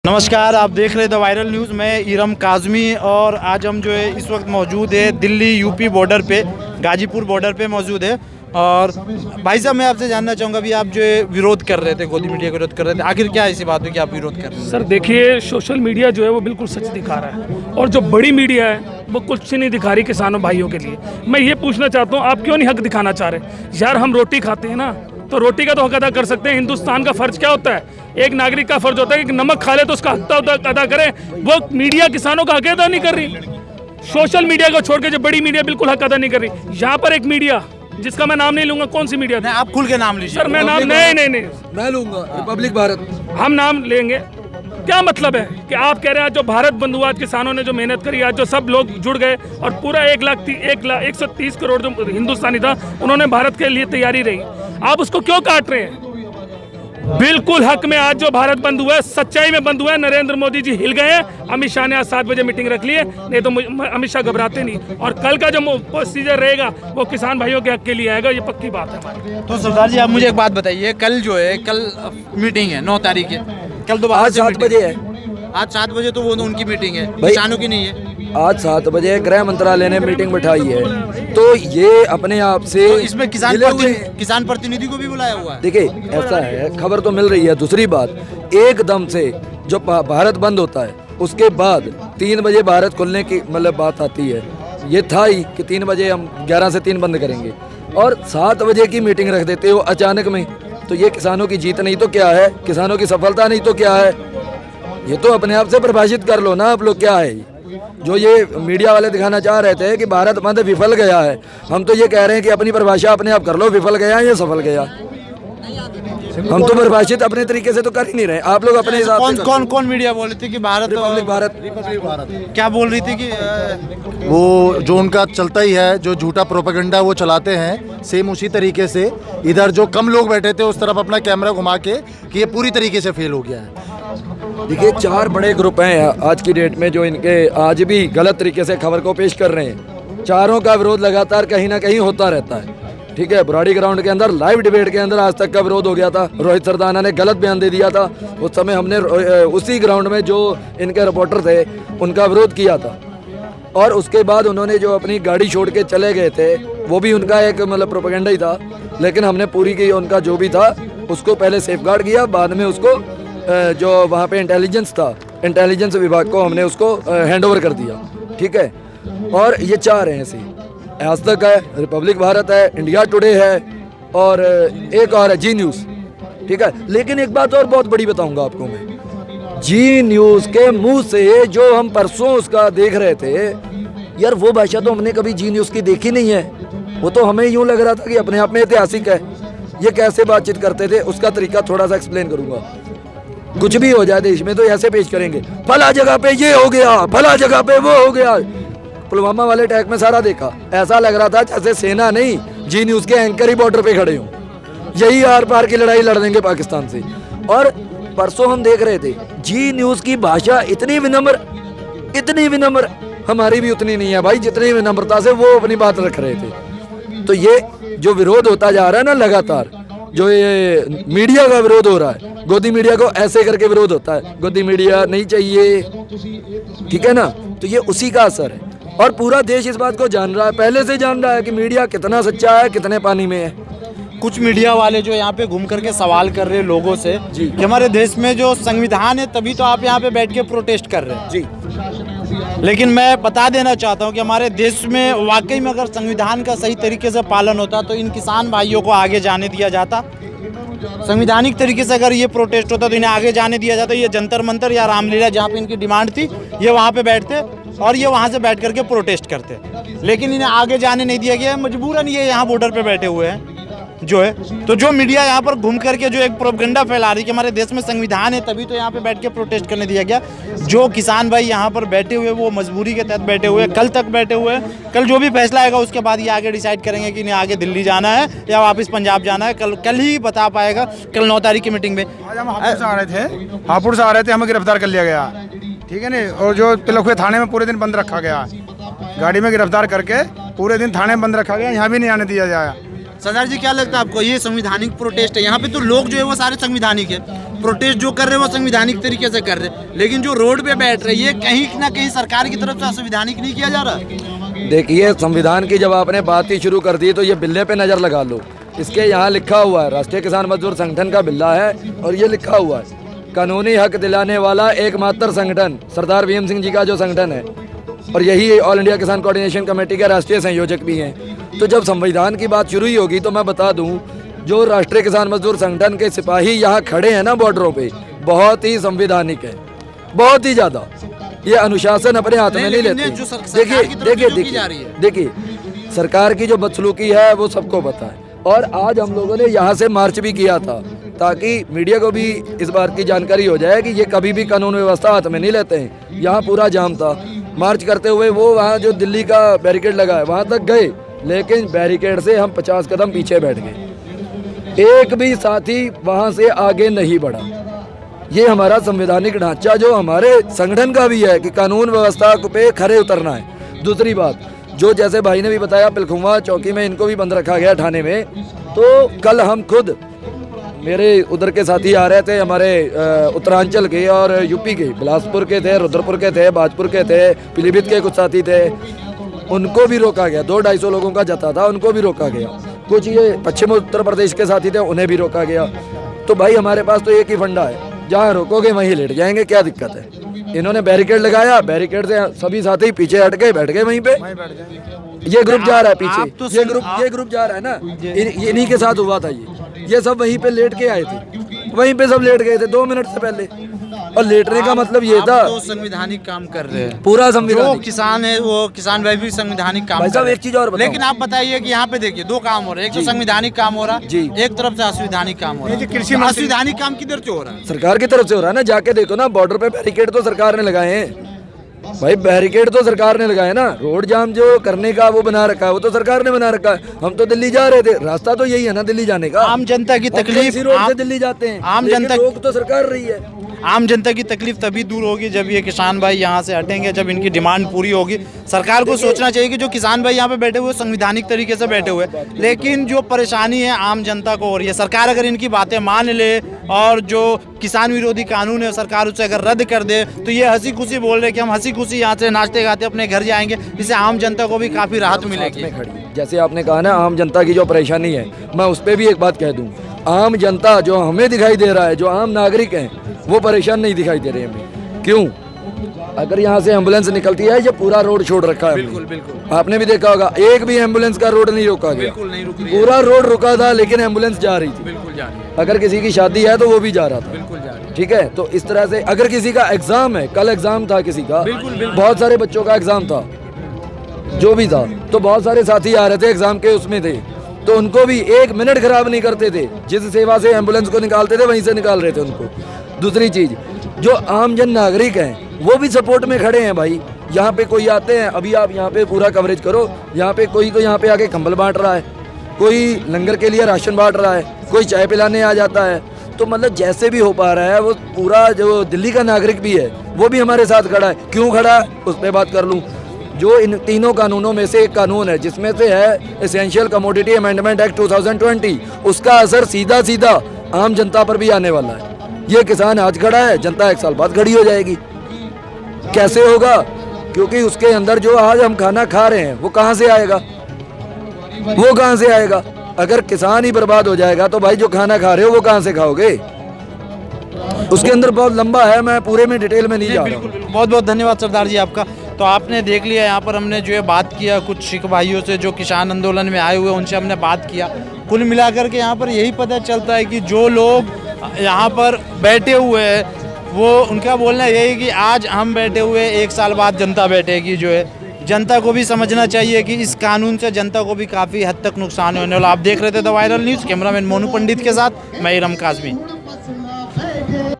नमस्कार, आप देख रहे थे वायरल न्यूज़। मैं इरम काज़मी और आज हम जो है इस वक्त मौजूद है दिल्ली यूपी बॉर्डर पे, गाजीपुर बॉर्डर पे मौजूद है। और भाई साहब, मैं आपसे जानना चाहूँगा, अभी आप जो है विरोध कर रहे थे, गोदी मीडिया का विरोध कर रहे थे, आखिर क्या ऐसी बात है कि आप विरोध कर रहे हैं? सर देखिए, सोशल मीडिया जो है वो बिल्कुल सच दिखा रहा है और जो बड़ी मीडिया है वो कुछ नहीं दिखा रही किसानों भाइयों के लिए। मैं ये पूछना चाहता हूँ, आप क्यों नहीं हक दिखाना चाह रहे? यार, हम रोटी खाते हैं ना, तो रोटी का तो हक अदा कर सकते हैं। हिंदुस्तान का फर्ज क्या होता है? एक नागरिक का फर्ज होता है कि नमक खा ले तो उसका हक अदा करे। वो मीडिया किसानों का हक अदा नहीं कर रही। सोशल मीडिया को छोड़ के जो बड़ी मीडिया बिल्कुल हक अदा नहीं कर रही। यहाँ पर एक मीडिया जिसका मैं नाम नहीं लूंगा, कौन सी मीडिया? नहीं, आप खुल के नाम लीजिए। सर मैं नाम नहीं मैं लूंगा, रिपब्लिक भारत। हम नाम लेंगे। क्या मतलब है कि आप कह रहे हैं जो भारत बंधु, आज किसानों ने जो मेहनत करी, आज जो सब लोग जुड़ गए और पूरा 130 करोड़ जो हिंदुस्तानी था, उन्होंने भारत के लिए तैयारी रही। आप उसको क्यों काट रहे हैं? बिल्कुल हक में आज जो भारत बंद हुआ है, सच्चाई में बंद हुआ है। नरेंद्र मोदी जी हिल गए हैं। अमित शाह ने आज 7 बजे मीटिंग रख ली है, नहीं तो अमित शाह घबराते नहीं। और कल का जो प्रोसीजर रहेगा वो किसान भाइयों के हक के लिए आएगा, ये पक्की बात है हमारी। तो सरदार जी, आप मुझे एक बात बताइए, कल जो है, कल मीटिंग है 9 तारीख है, कल दोबारा आज 7 बजे है। आज 7 बजे तो वो उनकी मीटिंग है, किसानों की नहीं है। आज 7 बजे गृह मंत्रालय ने मीटिंग बिठाई है, तो ये अपने आप से तो इसमें किसान प्रतिनिधि को भी बुलाया हुआ है। देखिए, ऐसा है, खबर तो मिल रही है। दूसरी बात, एकदम से जो भारत बंद होता है उसके बाद 3 बजे भारत खुलने की मतलब बात आती है। ये था ही कि 3 बजे हम 11 से 3 बंद करेंगे और 7 बजे की मीटिंग रख देते हो अचानक में। तो ये किसानों की जीत नहीं तो क्या है? किसानों की सफलता नहीं तो क्या है? ये तो अपने आप से परिभाषित कर लो ना आप लोग, क्या है जो ये मीडिया वाले दिखाना चाह रहे थे कि भारत बंद विफल गया है। हम तो ये कह रहे हैं कि अपनी परिभाषा अपने आप कर लो, विफल गया या सफल गया। हम तो परिभाषित अपने तरीके से तो कर ही नहीं रहे। आप लोग अपने हिसाब से। कौन मीडिया बोल रही थी कि रिपब्लिक भारत क्या बोल रही थी कि वो जो उनका चलता ही है, जो झूठा प्रोपेगेंडा वो चलाते हैं, सेम उसी तरीके से इधर जो कम लोग बैठे थे उस तरफ अपना कैमरा घुमा के कि ये पूरी तरीके से फेल हो गया है। देखिए, 4 बड़े ग्रुप हैं आज की डेट में जो इनके आज भी गलत तरीके से खबर को पेश कर रहे हैं। चारों का विरोध लगातार कहीं ना कहीं होता रहता है। ठीक है, बुराड़ी ग्राउंड के अंदर लाइव डिबेट के अंदर आज तक का विरोध हो गया था। रोहित सरदाना ने गलत बयान दे दिया था। उस समय हमने उसी ग्राउंड में जो इनके रिपोर्टर थे उनका विरोध किया था और उसके बाद उन्होंने जो अपनी गाड़ी छोड़ के चले गए थे वो भी उनका एक मतलब प्रोपेगेंडा ही था। लेकिन हमने पूरी की उनका जो भी था उसको पहले सेफगार्ड किया, बाद में उसको जो वहाँ पे इंटेलिजेंस था, इंटेलिजेंस विभाग को हमने उसको हैंड ओवर कर दिया। ठीक है, और ये 4 हैं ऐसे, आज तक है, रिपब्लिक भारत है, इंडिया टुडे है और एक और है जी न्यूज़। ठीक है, लेकिन एक बात और बहुत बड़ी बताऊंगा आपको मैं। जी न्यूज़ के मुंह से जो हम परसों उसका देख रहे थे, यार वो भाषा तो हमने कभी जी न्यूज़ की देखी नहीं है। वो तो हमें यूँ लग रहा था कि अपने आप में ऐतिहासिक है। ये कैसे बातचीत करते थे उसका तरीका थोड़ा सा एक्सप्लेन करूंगा। कुछ भी हो जाए देश में तो ऐसे पेश करेंगे, फला जगह पे ये हो गया, फला जगह पे वो हो गया। पुलवामा वाले अटैक में सारा देखा, ऐसा लग रहा था जैसे सेना नहीं, जी न्यूज़ के एंकर ही बॉर्डर पे खड़े हों, यही आर पार की लड़ाई लड़ देंगे पाकिस्तान से। और परसों हम देख रहे थे जी न्यूज़ की भाषा इतनी विनम्र, हमारी भी उतनी नहीं है भाई जितनी विनम्रता से वो अपनी बात रख रहे थे। तो ये जो विरोध होता जा रहा है ना लगातार, जो ये मीडिया का विरोध हो रहा है, गोदी मीडिया को ऐसे करके विरोध होता है, गोदी मीडिया नहीं चाहिए, ठीक है ना, तो ये उसी का असर है। और पूरा देश इस बात को जान रहा है, पहले से जान रहा है कि मीडिया कितना सच्चा है, कितने पानी में है। कुछ मीडिया वाले जो यहाँ पे घूम करके सवाल कर रहे हैं लोगों से कि हमारे देश में जो संविधान है तभी तो आप यहाँ पे बैठ के प्रोटेस्ट कर रहे हैं जी। लेकिन मैं बता देना चाहता हूँ कि हमारे देश में वाकई में अगर संविधान का सही तरीके से पालन होता तो इन किसान भाइयों को आगे जाने दिया जाता। संवैधानिक तरीके से अगर ये प्रोटेस्ट होता तो इन्हें आगे जाने दिया जाता। ये जंतर मंतर या रामलीला जहाँ पे इनकी डिमांड थी, ये वहाँ पे बैठते और ये वहाँ से बैठ करके प्रोटेस्ट करते, लेकिन इन्हें आगे जाने नहीं दिया गया है। मजबूरन ये यहाँ बॉर्डर पे बैठे हुए हैं जो है। तो जो मीडिया यहाँ पर घूम करके जो एक प्रोपेगेंडा फैला रही है कि हमारे देश में संविधान है तभी तो यहाँ पे बैठ के प्रोटेस्ट करने दिया गया, जो किसान भाई यहाँ पर बैठे हुए वो मजबूरी के तहत बैठे हुए, कल तक बैठे हुए हैं। कल जो भी फैसला आएगा उसके बाद ये आगे डिसाइड करेंगे कि इन्हें आगे दिल्ली जाना है या वापस पंजाब जाना है। कल ही बता पाएगा, कल 9 तारीख की मीटिंग में। आज हम हापुड़ से आ रहे थे, हमें गिरफ्तार कर लिया गया, ठीक है ना। और जो तिलकुए थाने में पूरे दिन बंद रखा गया, गाड़ी में गिरफ्तार करके पूरे दिन थाने में बंद रखा गया, यहाँ भी नहीं आने दिया जाए। सरदार जी क्या लगता है आपको, ये संवैधानिक प्रोटेस्ट है, यहाँ पे तो लोग जो है वो सारे संवैधानिक है, प्रोटेस्ट जो कर रहे हैं वो संवैधानिक तरीके से कर रहे हैं, लेकिन जो रोड पे बैठ रहे हैं ये कहीं ना कहीं सरकार की तरफ से असंवैधानिक नहीं किया जा रहा? देखिए, संविधान की जब आपने बात ही शुरू कर दी तो ये बिल्ले पे नज़र लगा लो। इसके यहाँ लिखा हुआ है राष्ट्रीय किसान मजदूर संगठन का बिल्ला है, और ये लिखा हुआ है कानूनी हक दिलाने वाला एकमात्र संगठन सरदार भीम सिंह जी का जो संगठन है, और यही ऑल इंडिया किसान कोऑर्डिनेशन कमेटी के राष्ट्रीय संयोजक भी हैं। तो जब संविधान की बात शुरू ही होगी तो मैं बता दूं, जो राष्ट्रीय किसान मजदूर संगठन के सिपाही यहाँ खड़े हैं ना बॉर्डरों पे, बहुत ही संवैधानिक है, बहुत ही ज़्यादा। ये अनुशासन अपने हाथ में नहीं लेते। देखिए, सरकार की जो बदसलूकी है वो सबको पता है, और आज हम लोगों ने यहाँ से मार्च भी किया था ताकि मीडिया को भी इस बात की जानकारी हो जाए कि ये कभी भी कानून व्यवस्था हाथ में नहीं लेते हैं। यहाँ पूरा जाम था, मार्च करते हुए वो वहाँ जो दिल्ली का बैरिकेड लगा है वहाँ तक गए, लेकिन बैरिकेड से हम 50 कदम पीछे बैठ गए, एक भी साथी वहाँ से आगे नहीं बढ़ा। ये हमारा संवैधानिक ढांचा जो हमारे संगठन का भी है कि कानून व्यवस्था पे खरे उतरना है। दूसरी बात, जो जैसे भाई ने भी बताया पिलखुवा चौकी में इनको भी बंद रखा गया थाने में, तो कल हम खुद, मेरे उधर के साथी आ रहे थे, हमारे उत्तरांचल के और यूपी के, बिलासपुर के थे, रुद्रपुर के थे, बाजपुर के थे, पीलीभीत के कुछ साथी थे, उनको भी रोका गया। 200-250 लोगों का जत्था था, उनको भी रोका गया। कुछ ये पश्चिम उत्तर प्रदेश के साथी थे, उन्हें भी रोका गया। तो भाई हमारे पास तो एक ही फंडा है, जहाँ रोकोगे वहीं लेट जाएंगे, क्या दिक्कत है। इन्होंने बैरिकेड लगाया, बैरिकेड से सभी साथी पीछे हट गए, बैठ गए वहीं पे। ये ग्रुप जा रहा है पीछे, ये ग्रुप जा रहा है ना, इन्हीं के साथ हुआ था ये सब वहीं पे लेट के आए थे, वहीं पे सब लेट गए थे 2 मिनट से पहले। और लेटने का मतलब ये था, तो संवैधानिक काम कर रहे हैं, पूरा संविधान। जो किसान है वो किसान भाई भी संवैधानिक काम भाई साहब एक चीज और बताओ, लेकिन आप बताइए कि यहाँ पे देखिए 2 काम हो रहे हैं, एक तो संवैधानिक काम हो रहा है, जी, एक तरफ से असंवैधानिक काम हो रहा है। कृषि असंवैधानिक काम किधर से हो रहा है? सरकार की तरफ से हो रहा है ना। जाके देखो ना, बॉर्डर पे बैरिकेड तो सरकार ने लगाए हैं भाई, बैरिकेड तो सरकार ने लगाए ना। रोड जाम जो करने का वो बना रखा है वो तो सरकार ने बना रखा है। हम तो दिल्ली जा रहे थे, रास्ता तो यही है ना दिल्ली जाने का। आम जनता की तकलीफ, रोड से दिल्ली जाते हैं, आम जनता रोक तो सरकार रही है। आम जनता की तकलीफ तभी दूर होगी जब ये किसान भाई यहाँ से हटेंगे, जब इनकी डिमांड पूरी होगी। सरकार को सोचना चाहिए कि जो किसान भाई यहाँ पे बैठे हुए संवैधानिक तरीके से बैठे हुए, लेकिन जो परेशानी है आम जनता को हो रही है, सरकार अगर इनकी बातें मान ले और जो किसान विरोधी कानून है सरकार उसे अगर रद्द कर दे, तो ये हंसी खुशी बोल रहे कि हम हंसी खुशी यहाँ से नाचते गाते अपने घर जाएंगे, इससे आम जनता को भी काफ़ी राहत मिलेगी। जैसे आपने कहा ना, आम जनता की जो परेशानी है, मैं उस पर भी एक बात कह दूँ, आम जनता जो हमें दिखाई दे रहा है, जो आम नागरिक हैं, वो परेशान नहीं दिखाई दे रहे हमें। क्यों? अगर यहाँ से एम्बुलेंस निकलती है, ये पूरा रोड छोड़ रखा है। बिल्कुल बिल्कुल, आपने भी देखा होगा, एक भी एम्बुलेंस का रोड नहीं रोका गया, बिल्कुल नहीं रुक रही, पूरा रोड रुका था, लेकिन एम्बुलेंस जा रही थी। बिल्कुल जा रही है। अगर किसी की शादी है तो वो भी जा रहा था, बिल्कुल जा रही है। ठीक है। तो इस तरह से अगर किसी का एग्जाम है, कल एग्जाम था किसी का, बहुत सारे बच्चों का एग्जाम था, जो भी था, तो बहुत सारे साथी आ रहे थे एग्जाम के उसमें थे, तो उनको भी 1 मिनट खराब नहीं करते थे। जिस सेवा से एम्बुलेंस को निकालते थे वहीं से निकाल रहे थे उनको। दूसरी चीज, जो आम जन नागरिक हैं वो भी सपोर्ट में खड़े हैं भाई। यहाँ पे कोई आते हैं, अभी आप यहाँ पे पूरा कवरेज करो, यहाँ पे कोई तो यहाँ पे आके कंबल बांट रहा है, कोई लंगर के लिए राशन बांट रहा है, कोई चाय पिलाने आ जाता है। तो मतलब जैसे भी हो पा रहा है, वो पूरा जो दिल्ली का नागरिक भी है वो भी हमारे साथ खड़ा है। क्यों खड़ा है उस पर बात कर लूँ। जो इन तीनों कानूनों में से एक कानून है जिसमें से है एसेंशियल कमोडिटी अमेंडमेंट एक्ट 2020, उसका असर सीधा सीधा आम जनता पर भी आने वाला है। ये किसान आज खड़ा है, जनता 1 साल बाद खड़ी हो जाएगी। कैसे होगा? क्योंकि उसके अंदर जो आज हम खाना खा रहे हैं वो कहाँ से आएगा, वो कहाँ से आएगा? अगर किसान ही बर्बाद हो जाएगा तो भाई जो खाना खा रहे हो वो कहाँ से खाओगे? उसके अंदर बहुत लंबा है, मैं पूरे में डिटेल में नहीं जा रहा हूँ। बहुत बहुत धन्यवाद सरदार जी आपका। तो आपने देख लिया, यहाँ पर हमने जो है बात किया कुछ सिख भाइयों से जो किसान आंदोलन में आए हुए, उनसे हमने बात किया। कुल मिलाकर के यहाँ पर यही पता चलता है कि जो लोग यहाँ पर बैठे हुए हैं वो उनका बोलना यही कि आज हम बैठे हुए, 1 साल बाद जनता बैठेगी। जो है जनता को भी समझना चाहिए कि इस कानून से जनता को भी काफ़ी हद तक नुकसान होने वाला। आप देख रहे थे the viral news, cameraman Monu Pandit के साथ मैं इरम काज़मी।